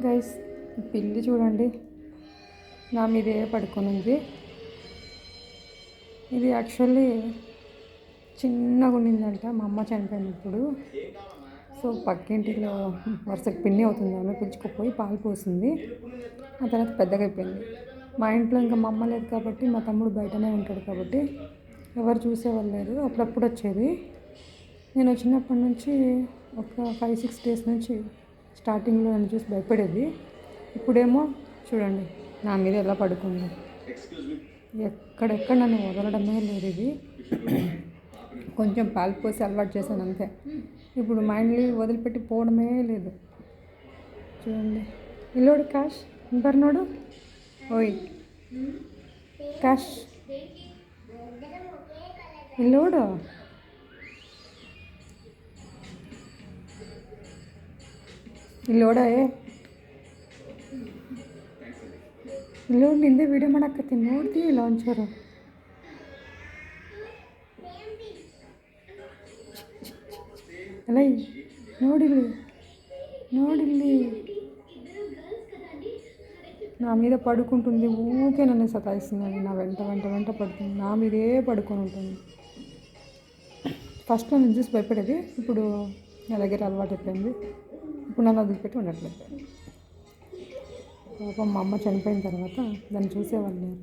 Guys, పిల్లి చూడండి నా మీదే పడుకొని ఉంది. ఇది యాక్చువల్లీ చిన్నగా ఉండిందంట మా అమ్మ చనిపోయినప్పుడు. సో పక్కింటిలో వరుసకు పిన్ని అవుతుంది ఆమె పిలుచుకుపోయి పాలు పోసింది. ఆ తర్వాత పెద్దగా అయిపోయింది. మా ఇంట్లో ఇంకా మా అమ్మ లేదు కాబట్టి, మా తమ్ముడు బయటనే ఉంటాడు కాబట్టి ఎవరు చూసేవాళ్ళు లేరు. అప్పుడప్పుడు వచ్చేది. నేను వచ్చినప్పటి నుంచి ఒక 5-6 డేస్ నుంచి స్టార్టింగ్లో నన్ను చూసి భయపడేది. ఇప్పుడేమో చూడండి నా మీద ఎలా పడుకుంది. ఎక్కడెక్కడ నన్ను వదలడమే లేదు. ఇది కొంచెం పాలు పోసి అలవాటు చేశాను అంతే. ఇప్పుడు మైండ్లీ వదిలిపెట్టి పోవడమే లేదు. చూడండి ఇల్లోడు క్యాష్ ఇంపర్నోడు ఓయ్ క్యాష్ ఇల్లోడు ಇಲ್ಲೋಡೇ ಇಲ್ಲೋಡು ನಿಂದೆ ವಿಡಿಯೋ ಮಾಡಾಕತ್ತೀನಿ ನೋಡ್ತೀವಿ ಲಾಂಚರು ಅಲ್ಲ ನೋಡಿಲ್ಲಿ ನೋಡಿಲ್ಲಿ నా మీద పడుకుంటుంది. ఊకే నన్ను సతాయిస్తుంది. నా వెంట వెంట వెంట పడుతుంది. నా మీదే పడుకొని ఉంటుంది. ఫస్ట్ నన్ను చూసి భయపడేది. ఇప్పుడు నా దగ్గర అలవాటు అయిపోయింది. ఇప్పుడు నన్ను వదిలిపెట్టి ఉండట్లేదు. పాపం మా అమ్మ చనిపోయిన తర్వాత దాన్ని చూసేవాళ్ళు లేరు.